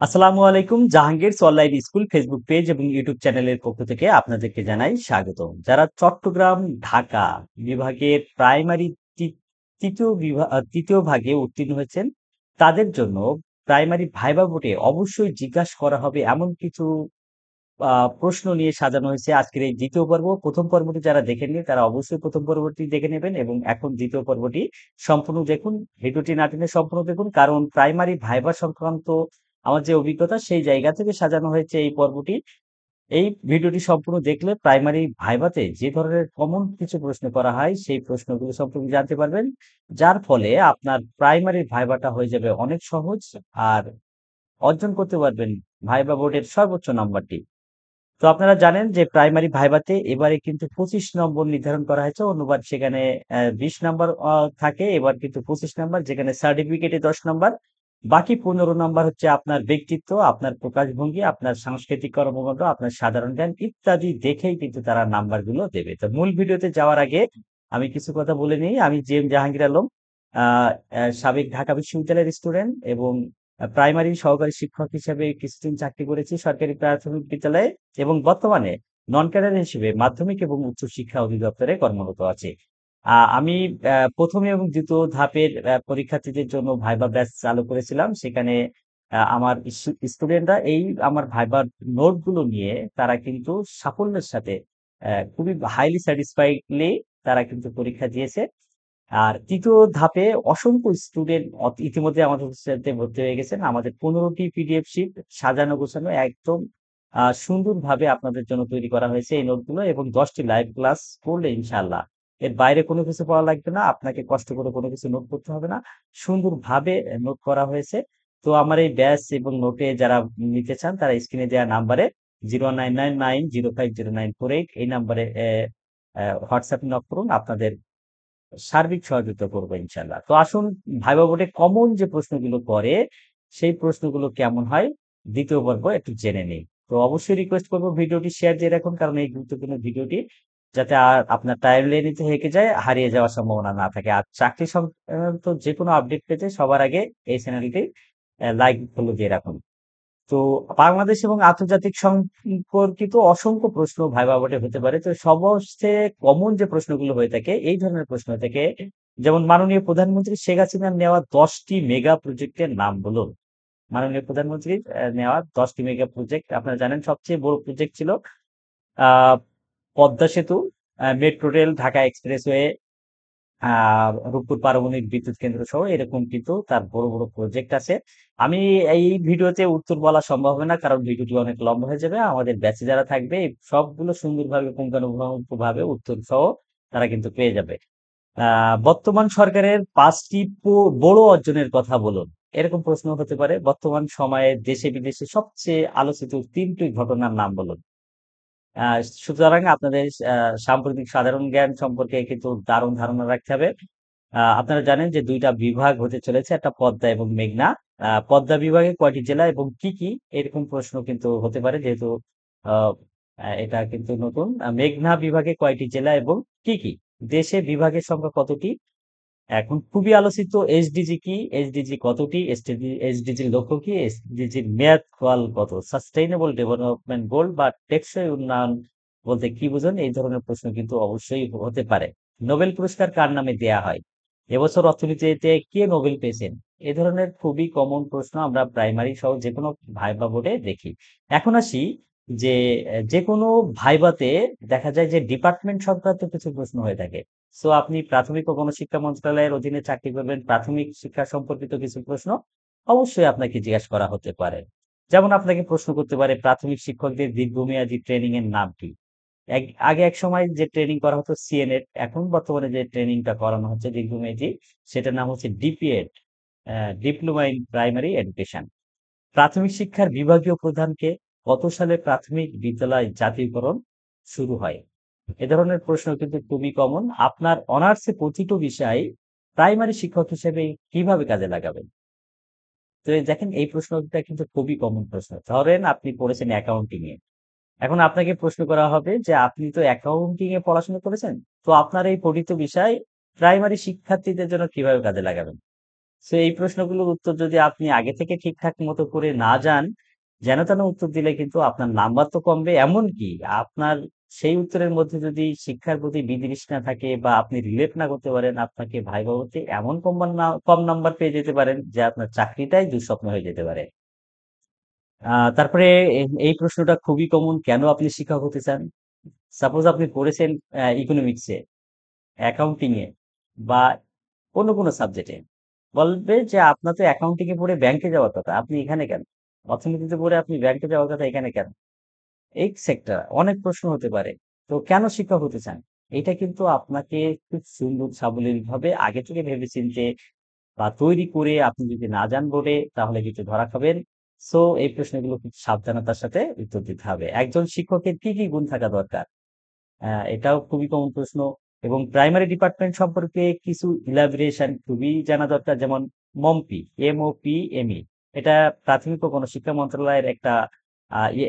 আসসালামু আলাইকুম। Jahangir's online school Facebook page এবং ইউটিউব চ্যানেলের পক্ষ থেকে আপনাদেরকে জানাই স্বাগতম। যারা চট্টগ্রাম, ঢাকা বিভাগের প্রাইমারি তি- তৃতীয় ভাগে উত্তীর্ণ হয়েছেন, তাদের জন্য প্রাইমারি ভাইবা বোর্ডে অবশ্যই জিজ্ঞাসা করা হবে এমন কিছু প্রশ্ন নিয়ে সাজানো হয়েছে আজকের এই দ্বিতীয় পর্ব। প্রথম পর্বটি যারা দেখেননি তারা অবশ্যই প্রথম পর্বটি দেখে নেবেন এবং এখন দ্বিতীয় পর্বটি সম্পূর্ণ দেখুন। ভিডিওটি না টেনে সম্পূর্ণ দেখুন, কারণ প্রাইমারি ভাইবা সংক্রান্ত আমার যে অভিজ্ঞতা সেই জায়গা থেকে সাজানো হয়েছে এই পর্বটি। এই ভিডিওটি সম্পূর্ণ দেখলে প্রাইমারি ভাইভাতে যে ধরনের কমন কিছু প্রশ্ন করা হয় সেই প্রশ্নগুলো সম্পর্কে জানতে পারবেন, যার ফলে আপনার প্রাইমারি ভাইভাটা হয়ে যাবে অনেক সহজ। আর অর্জন করতে পারবেন ভাইবা বোর্ডের সর্বোচ্চ নাম্বারটি। তো আপনারা জানেন যে প্রাইমারি ভাইভাতে এবারে কিন্তু 25 নম্বর নির্ধারণ করা হয়েছে, অন্যবার সেখানে 20 নম্বর থাকে, এবার কিন্তু 25 নম্বর, যেখানে সার্টিফিকেটে 10 নম্বর, বাকি 15 নম্বর হচ্ছে আপনার ব্যক্তিত্ব, আপনার প্রকাশভঙ্গি, আপনার সাংস্কৃতিক কর্মকাণ্ড, আপনার সাধারণ জ্ঞান ইত্যাদি দেখেই কিন্তু তারা নাম্বারগুলো দেবে। তো মূল ভিডিওতে যাওয়ার আগে আমি কিছু কথা বলে নিই। আমি জি এম জাহাঙ্গীর আলম, সাবেক ঢাকা বিশ্ববিদ্যালয়ের স্টুডেন্ট এবং প্রাইমারি সহকারী শিক্ষক হিসেবে কিছুদিন চাকরি করেছি সরকারি প্রাথমিক বিদ্যালয়ে, এবং বর্তমানে নন ক্যাডার হিসেবে মাধ্যমিক এবং উচ্চ শিক্ষা অধিদপ্তরে কর্মরত আছি। আমি প্রথম এবং দ্বিতীয় ধাপের পরীক্ষার্থীদের জন্য ভাইবা ব্যাচ চালু করেছিলাম। সেখানে আমার স্টুডেন্টরা এই আমার ভাইবার নোটগুলো নিয়ে তারা কিন্তু সাফল্যের সাথে খুবই হাইলি স্যাটিসফাইডলি তারা কিন্তু পরীক্ষা দিয়েছে। আর তৃতীয় ধাপে অসংখ্য স্টুডেন্ট ইতিমধ্যে আমাদের সাথে ভর্তি হয়ে গেছেন। আমাদের 15টি পিডিএফ শিট সাজানো গোছানো একদম সুন্দরভাবে আপনাদের জন্য তৈরি করা হয়েছে এই নোটগুলো, এবং 10টি লাইভ ক্লাস করলে ইনশাআল্লাহ এর বাইরে কোনো কিছু পড়া লাগবে না, আপনাকে কষ্ট করে কোনো কিছু নোট করতে হবে না, সুন্দরভাবে নোট করা হয়েছে। তো আমার এই ব্যাচ এবং নোটে যারা নিতে চান তারা স্ক্রিনে দেওয়া নাম্বারে 09990500948 এই নাম্বারে হোয়াটসঅ্যাপ নক করুন, আপনাদের সার্বিক সহযোগিতা করবো ইনশাল্লাহ। তো আসুন, ভাইবা বোর্ডে কমন যে প্রশ্নগুলো করে সেই প্রশ্নগুলো কেমন হয় দ্বিতীয় পর্ব একটু জেনে নেই। তো অবশ্যই রিকোয়েস্ট করবো ভিডিওটি শেয়ার দিয়ে রাখুন, কারণ এই গুরুত্বপূর্ণ ভিডিওটি যাতে আর আপনার টাইম লাইনে হেঁকে যায়, হারিয়ে যাওয়ার সম্ভাবনা না থাকে। আর চাকরি সংক্রান্ত যে কোনো আপডেট পেতে সবার আগে এই চ্যানেলটি লাইক ফলো দিয়ে রাখুন। তো বাংলাদেশ এবং আন্তর্জাতিক সম্পর্কিত অসংখ্য প্রশ্ন ভাইবা বোর্ডে হতে পারে। তো সবচেয়ে কমন যে প্রশ্নগুলো হয়ে থাকে এই ধরনের প্রশ্ন থেকে, যেমন মাননীয় প্রধানমন্ত্রী শেখ হাসিনার নেওয়া 10টি মেগা প্রজেক্টের নাম বলুন। মাননীয় প্রধানমন্ত্রীর নেওয়া 10টি মেগা প্রজেক্ট, আপনারা জানেন সবচেয়ে বড় প্রজেক্ট ছিল আহ পদ্মা সেতু, metro rail, Dhaka expressway, Rooppur পারমাণবিক বিদ্যুৎ কেন্দ্র সহ এরকম কিন্তু তার বড় বড় প্রজেক্ট আছে। আমি এই ভিডিওতে উত্তর বলা সম্ভব হবে না, কারণ ভিডিওটি অনেক লম্বা হয়ে যাবে। আমাদের ব্যাচে যারা থাকবে এই সবগুলো সুন্দরভাবে পুঙ্খানুপুঙ্খ ভাবে উত্তর সহ তারা কিন্তু পেয়ে যাবে। বর্তমান সরকারের 5টি বড় অর্জনের কথা বলুন, এরকম প্রশ্ন হতে পারে। বর্তমান সময়ে দেশে বিদেশে সবচেয়ে আলোচিত 3টি ঘটনার নাম বলুন। সুতরাং আপনাদের সাম্প্রতিক সাধারণ জ্ঞান সম্পর্কে কিন্তু দারুণ ধারণা রাখতে হবে। আপনারা জানেন যে 2টা বিভাগ হতে চলেছে, একটা পদ্মা এবং মেঘনা। পদ্মা বিভাগে কয়টি জেলা এবং কি কি, এরকম প্রশ্ন কিন্তু হতে পারে, যেহেতু আহ, এটা কিন্তু নতুন। মেঘনা বিভাগে কয়টি জেলা এবং কি কি, দেশে বিভাগের সংখ্যা কতটি, এখন খুবই আলোচিত এসডিজি কি, এসডিজি কতটি, এসডিজির লক্ষ্য কি, এসডিজির মেয়াদ কাল কত, সাস্টেইনেবল ডেভেলপমেন্ট গোল বা টেকসই উন্নয়ন বলতে কি বুঝুন, এই ধরনের প্রশ্ন কিন্তু অবশ্যই হতে পারে। নোবেল পুরস্কার কার নামে দেয়া হয়, এবছর অর্থনীতিতে কে নোবেল পেয়েছেন, এ ধরনের খুবই কমন প্রশ্ন আমরা প্রাইমারি সহ যে কোনো ভাইবা বোর্ডে দেখি। এখন আসি যে যে কোনো ভাইবাতে দেখা যায় যে ডিপার্টমেন্ট সংক্রান্ত কিছু প্রশ্ন হয়ে থাকে। সো আপনি প্রাথমিক ও গণশিক্ষা মন্ত্রণালয়ের অধীনে চাকরি করবেন, প্রাথমিক শিক্ষা সম্পর্কিত কিছু প্রশ্ন অবশ্যই আপনাকে জিজ্ঞাসা করা হতে পারে। যেমন আপনাকে প্রশ্ন করতে পারে প্রাথমিক শিক্ষকদের দীর্ঘমেয়াদী ট্রেনিং এর নাম কি। আগে এক সময় যে ট্রেনিং করা হতো সিএনএড, এখন বর্তমানে যে ট্রেনিংটা করানো হচ্ছে দীর্ঘমেয়াদী, সেটার নাম হচ্ছে DPEd, diploma in primary education. প্রাথমিক শিক্ষার বিভাগীয় প্রধানকে, কত সালে প্রাথমিক বিদ্যালয় জাতীয়করণ শুরু হয়। এ ধরনের প্রশ্ন কিন্তু খুবই কমন। আপনার অনার্সে প্রতিটি বিষয় প্রাইমারি শিক্ষক হিসেবে কিভাবে কাজে লাগাবেন। তো এই দেখেন এই প্রশ্নটা কিন্তু খুবই কমন প্রশ্ন। ধরেন আপনি পড়েছেন অ্যাকাউন্টিং এ, এখন আপনাকে প্রশ্ন করা হবে যে আপনি তো অ্যাকাউন্টিং এ পড়াশোনা করেছেন, তো আপনার এই পঠিত বিষয় প্রাইমারি শিক্ষার্থীদের জন্য কিভাবে কাজে লাগাবেন। সো এই প্রশ্নগুলোর উত্তর যদি আপনি আগে থেকে ঠিকঠাক মতো করে না যান, যেন তেন উত্তর দিলে কিন্তু আপনার নাম্বার তো কমবে। এমনকি আপনার সেই উত্তরের মধ্যে যদি শিক্ষার প্রতি বিতৃষ্ণা থাকে বা আপনি রিলেট না করতে পারেন, আপনাকে ভাইবা হতে এমন কম নাম্বার পেয়ে যেতে পারেন যে আপনার চাকরিটাই দুঃস্বপ্ন হয়ে যেতে পারে। তারপরে এই প্রশ্নটা খুবই কমন, কেন আপনি শিক্ষক হতে চান? সাপোজ আপনি পড়েছেন ইকোনমিক্সে, অ্যাকাউন্টিং এ বা অন্য কোনো সাবজেক্টে, বলবে যে আপনার তো অ্যাকাউন্টিং এ পড়ে ব্যাংকে যাওয়ার কথা, আপনি এখানে কেন? অর্থনীতিতে পড়ে আপনি ব্যাংকে যাওয়ার কথা, এখানে কেন? সেক্টর অনেক প্রশ্ন হতে পারে। তো কেন শিক্ষক হতে চান? এটা কিন্তু আপনাকে খুব সুন্দর সাবলীল ভাবে আগে থেকে ভেবেচিন্তে বা তৈরি করে আপনি যদি না যান বোর্ডে, তাহলে কিন্তু ধরা খাবেন। সো এই প্রশ্নগুলো খুব সাবধানতার সাথে উত্তর দিতে হবে। একজন শিক্ষকের কি কি গুণ থাকা দরকার? এটাও খুবই কমন প্রশ্ন। এবং প্রাইমারি ডিপার্টমেন্ট সম্পর্কে কিছু ইলাবোরেশন খুবই জানা দরকার, যেমন মমপি, MOPME, এটা প্রাথমিক ও গণশিক্ষা মন্ত্রণালয়ের একটা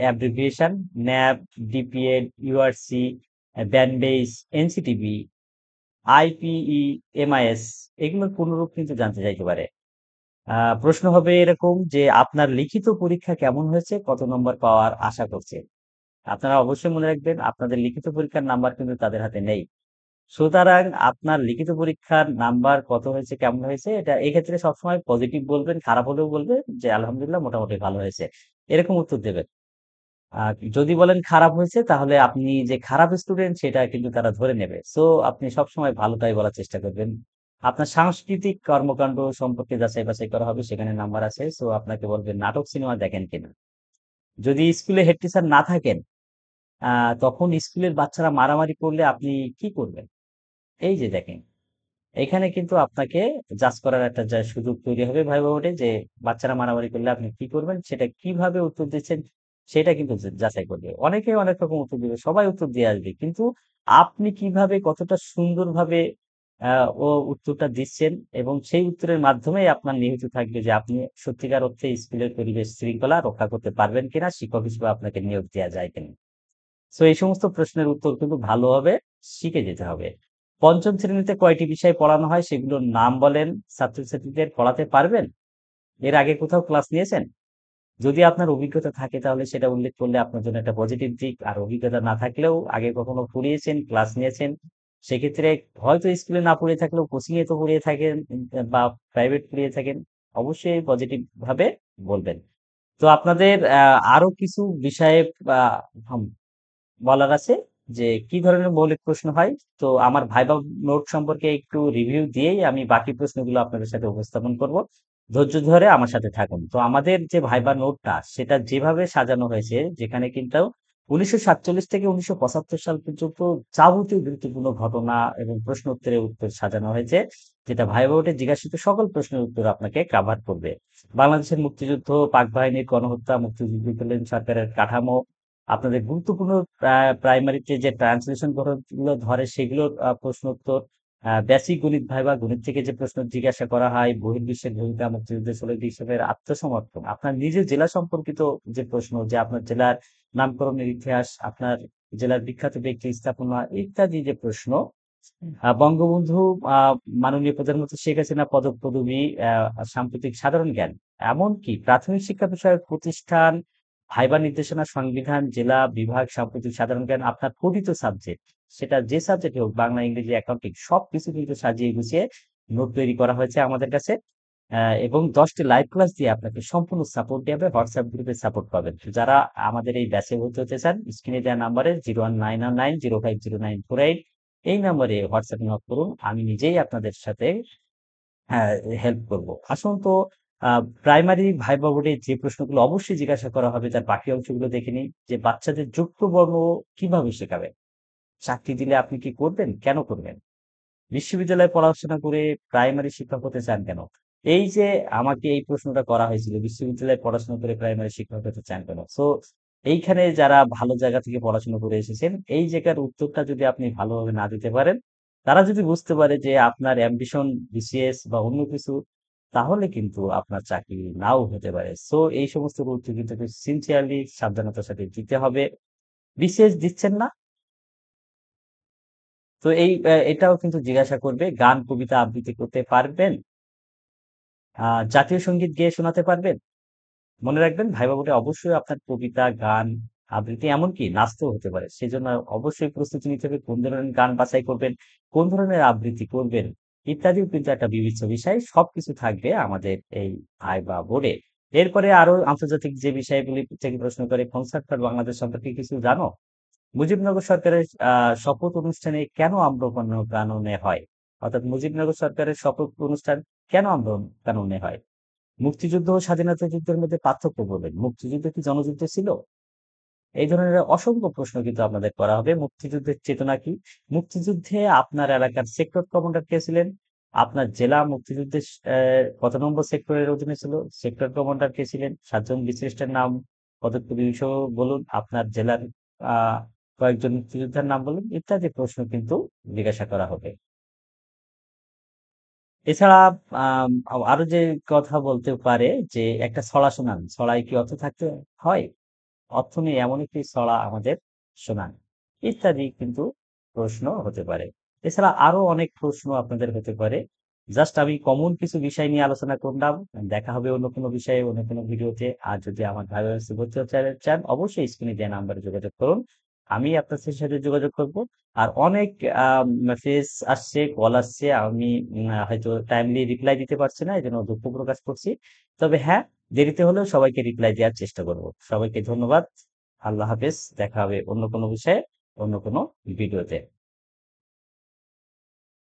অ্যাব্রিভিয়েশন। ন্যাব, DPEd, URC, BANBEIS, NCTB, IPE, MIS, এগুলোর পূর্ণরূপ কিন্তু জানতে চাইতে পারে। প্রশ্ন হবে এরকম যে আপনার লিখিত পরীক্ষা কেমন হয়েছে, কত নম্বর পাওয়ার আশা করছে? আপনারা অবশ্যই মনে রাখবেন, আপনাদের লিখিত পরীক্ষার নাম্বার কিন্তু তাদের হাতে নেই। সুতরাং আপনার লিখিত পরীক্ষার নাম্বার কত হয়েছে, কেমন হয়েছে, এটা এক্ষেত্রে সবসময় পজিটিভ বলবেন, খারাপ হলেও বলবেন যে আলহামদুলিল্লাহ মোটামুটি ভালো হয়েছে, এরকম উত্তর দেবেন। আর যদি বলেন খারাপ হয়েছে, তাহলে আপনি যে খারাপ স্টুডেন্ট সেটা কিন্তু তারা ধরে নেবে। সো আপনি সবসময় ভালোটাই বলার চেষ্টা করবেন। আপনার সাংস্কৃতিক কর্মকাণ্ড সম্পর্কে যাচাই বাছাই করা হবে, সেখানে নাম্বার আছে। সো আপনাকে বলবেন নাটক সিনেমা দেখেন কিনা। যদি স্কুলে হেড টিচার না থাকেন, তখন স্কুলের বাচ্চারা মারামারি করলে আপনি কি করবেন? এই যে দেখেন, এখানে কিন্তু আপনাকে জাজ করার একটা সুযোগ তৈরি হবে ভাইবা বোর্ডে, যে বাচ্চারা মারামারি করলে আপনি কি করবেন, সেটা কিভাবে উত্তর দিচ্ছেন সেটা কিন্তু যাচাই করবে। অনেকে অনেক রকম উত্তর দিবে, সবাই উত্তর দিয়ে আসবে, কিন্তু আপনি কিভাবে কতটা সুন্দরভাবে ও উত্তরটা দিচ্ছেন, এবং সেই উত্তরের মাধ্যমেই আপনার নিহিত থাকবে যে আপনি সত্যিকার অর্থে স্কুলের পরিবেশ শৃঙ্খলা রক্ষা করতে পারবেন কিনা, শিক্ষক হিসেবে আপনাকে নিয়োগ দেওয়া যায় কিনা। সো এই সমস্ত প্রশ্নের উত্তর কিন্তু ভালোভাবে শিখে যেতে হবে। পঞ্চম শ্রেণীতে কয়টি বিষয় পড়ানো হয় সেগুলোর নাম বলেন। ছাত্রছাত্রীদের পড়াতে পারবেন? এর আগে কোথাও ক্লাস নিয়েছেন? যদি আপনার অভিজ্ঞতা থাকে তাহলে সেটা উল্লেখ করলে আপনার জন্য একটা পজিটিভ দিক। আর অভিজ্ঞতা না থাকলেও আগে কখনো পড়িয়েছেন, ক্লাস নিয়েছেন, সেক্ষেত্রে হয়তো স্কুলে না পড়িয়ে থাকলেও কোচিং এ তো পড়িয়ে থাকেন, বা প্রাইভেট পড়িয়ে থাকেন, অবশ্যই পজিটিভ ভাবে বলবেন। তো আপনাদের আরো কিছু বিষয়ে আহ, বলার আছে, যে কি ধরনের মৌলিক প্রশ্ন হয়। তো আমার ভাইবা নোট সম্পর্কে একটু রিভিউ দিয়েই আমি বাকি প্রশ্নগুলো আপনাদের সাথে উপস্থাপন করব। ধৈর্য ধরে আমার সাথে থাকুন। তো আমাদের যে ভাইবা নোটটা সেটা যেভাবে সাজানো হয়েছে, যেখানে কিন্তু 1947 থেকে 1975 সাল পর্যন্ত যাবতীয় গুরুত্বপূর্ণ ঘটনা এবং প্রশ্ন উত্তরের উত্তর সাজানো হয়েছে, যেটা ভাইবা বোর্ডে জিজ্ঞাসিত সকল প্রশ্নের উত্তর আপনাকে কাভার করবে। বাংলাদেশের মুক্তিযুদ্ধ, পাক বাহিনীর গণহত্যা, মুক্তিযুদ্ধকালীন সরকারের কাঠামো, আপনাদের গুরুত্বপূর্ণ প্রাইমারিতে যে ট্রান্সলেশন গুলো ধরে সেগুলোর প্রশ্ন উত্তর, বেসিক গণিত ভাইবা, গণিত থেকে যে প্রশ্ন জিজ্ঞাসা করা হয়, বহির্বিশ্বের ভূমিকা, মুক্তিযুদ্ধের শহীদ হিসেবে আত্মসমর্পণ, আপনার নিজের জেলা সম্পর্কিত যে প্রশ্ন, যে আপনার জেলার নামকরণের ইতিহাস, আপনার জেলার বিখ্যাত ব্যক্তি, স্থাপনা ইত্যাদি যে প্রশ্ন, বঙ্গবন্ধু, আহ মাননীয় প্রধানমন্ত্রী শেখ হাসিনা পদক পদবী, সাম্প্রতিক সাধারণ জ্ঞান, এমনকি প্রাথমিক শিক্ষা বিষয়ক প্রতিষ্ঠান, ভাইবা নির্দেশনা, সংবিধান, জেলা, বিভাগ, সাম্প্রতিক সাধারণ জ্ঞান, আপনার পঠিত সাবজেক্ট, সেটা যে সাবজেক্ট হোক, বাংলা, ইংরেজি, অ্যাকাউন্টিং, সবকিছু কিন্তু সাজিয়ে গুছিয়ে নোট তৈরি করা হয়েছে আমাদের কাছে। এবং 10টি লাইভ ক্লাস দিয়ে আপনাকে সম্পূর্ণ সাপোর্ট দেবে, হোয়াটসঅ্যাপ গ্রুপে সাপোর্ট পাবেন। যারা আমাদের এই ব্যাচে ভর্তি হতে চান, স্ক্রিনে দেওয়া নাম্বারে 0199050948, এই নাম্বারে হোয়াটসঅ্যাপ নক করুন, আমি নিজেই আপনাদের সাথে হেল্প করব। আসুন তো প্রাইমারি ভাইবা বোর্ডে যে প্রশ্নগুলো অবশ্যই জিজ্ঞাসা করা হবে তার বাকি অংশগুলো দেখে নিই। যে বাচ্চাদের যুক্ত বর্ণ কিভাবে শেখাবেন? চাকরি দিলে আপনি কি করবেন, কেন করবেন? বিশ্ববিদ্যালয়ে পড়াশোনা করে প্রাইমারি শিক্ষক হতে চান কেন? এই যে আমাকে এই প্রশ্নটা করা হয়েছিল, বিশ্ববিদ্যালয়ে পড়াশোনা করে প্রাইমারি শিক্ষক হতে চান কেন? সো এইখানে যারা ভালো জায়গা থেকে পড়াশোনা করে এসেছেন, এই জায়গার উত্তরটা যদি আপনি ভালোভাবে না দিতে পারেন, তারা যদি বুঝতে পারে যে আপনার অ্যাম্বিশন বিসিএস বা অন্য কিছু, তাহলে কিন্তু আপনার চাকরি নাও হতে পারে। সো এই সমস্ত উত্তর কিন্তু সিনসিয়ারলি সাবধানতার সাথে দিতে হবে। বিসিএস দিচ্ছেন না, তো এটাও কিন্তু জিজ্ঞাসা করবে, গান কবিতা আবৃত্তি করতে পারবেন? জাতীয় সঙ্গীত গেয়ে শোনাতে পারবেন? মনে রাখবেন ভাইবা বোর্ডে অবশ্যই আপনার কবিতা, গান, আবৃত্তি এমনকি নাচতেও হতে পারে। সেজন্য অবশ্যই প্রস্তুতি নিতে হবে কোন ধরনের গান বাছাই করবেন, কোন ধরনের আবৃত্তি করবেন ইত্যাদিও কিন্তু একটা বিবেচ্য বিষয়। সবকিছু থাকবে আমাদের এই ভাইবা বোর্ডে। এরপরে আরো আন্তর্জাতিক যে বিষয়গুলি থেকে প্রশ্ন করে কনসার্ট ফর বাংলাদেশ সম্পর্কে কিছু জানো? মুজিবনগর সরকারের শপথ অনুষ্ঠানে কেন আম্রকাননে কাননে হয়? অর্থাৎ মুজিবনগর সরকারের শপথ অনুষ্ঠান কেন আম্রকাননে হয়? মুক্তিযুদ্ধ ও স্বাধীনতা যুদ্ধের মধ্যে পার্থক্য বলবেন। মুক্তিযুদ্ধ কি জনযুদ্ধ ছিল? এই ধরনের অসংখ্য প্রশ্ন কিন্তু আপনাদের করা হবে। মুক্তিযুদ্ধের চেতনা কি? মুক্তিযুদ্ধে আপনার এলাকার সেক্টর কমান্ডার কে ছিলেন? আপনার জেলা মুক্তিযুদ্ধের কত নম্বর সেক্টরের অধীনে ছিল? সেক্টর কমান্ডার কে ছিলেন? ৭ জন বীরশ্রেষ্ঠের নাম পদক বলুন। আপনার জেলার আহ কয়েকজন মুক্তিযোদ্ধার নাম বলুন ইত্যাদি প্রশ্ন কিন্তু জিজ্ঞাসা করা হবে। এছাড়া আরো যে কথা বলতে পারে যে একটা ছড়া শোনান। ছড়ায় কি অর্থ থাকতে হয়? অর্থ নেই এমন একটি ছড়া আমাদের শোনান। ইত্যাদি কিন্তু প্রশ্ন হতে পারে। এছাড়া আরো অনেক প্রশ্ন আপনাদের হতে পারে। জাস্ট আমি কমন কিছু বিষয় নিয়ে আলোচনা করলাম। দেখা হবে অন্য কোনো বিষয়ে, অন্য কোনো ভিডিওতে। আর যদি আমার ভাই ব্রাদার্সে ভর্তি হতে চান, অবশ্যই স্ক্রিনে দেওয়া নাম্বারে যোগাযোগ করুন। আমি আপনাদের সাথে যোগাযোগ করব। আর অনেক মেসেজ আসছে, কল আসছে। আমি হয়তো টাইমলি রিপ্লাই দিতে পারছি না। এজন্য দুঃখ প্রকাশ করছি। তবে হ্যাঁ, দেরিতে হলেও সবাইকে রিপ্লাই দেওয়ার চেষ্টা করব। সবাইকে ধন্যবাদ। আল্লাহ হাফেজ। দেখা হবে অন্য কোনো বিষয়ে, অন্য কোনো ভিডিওতে।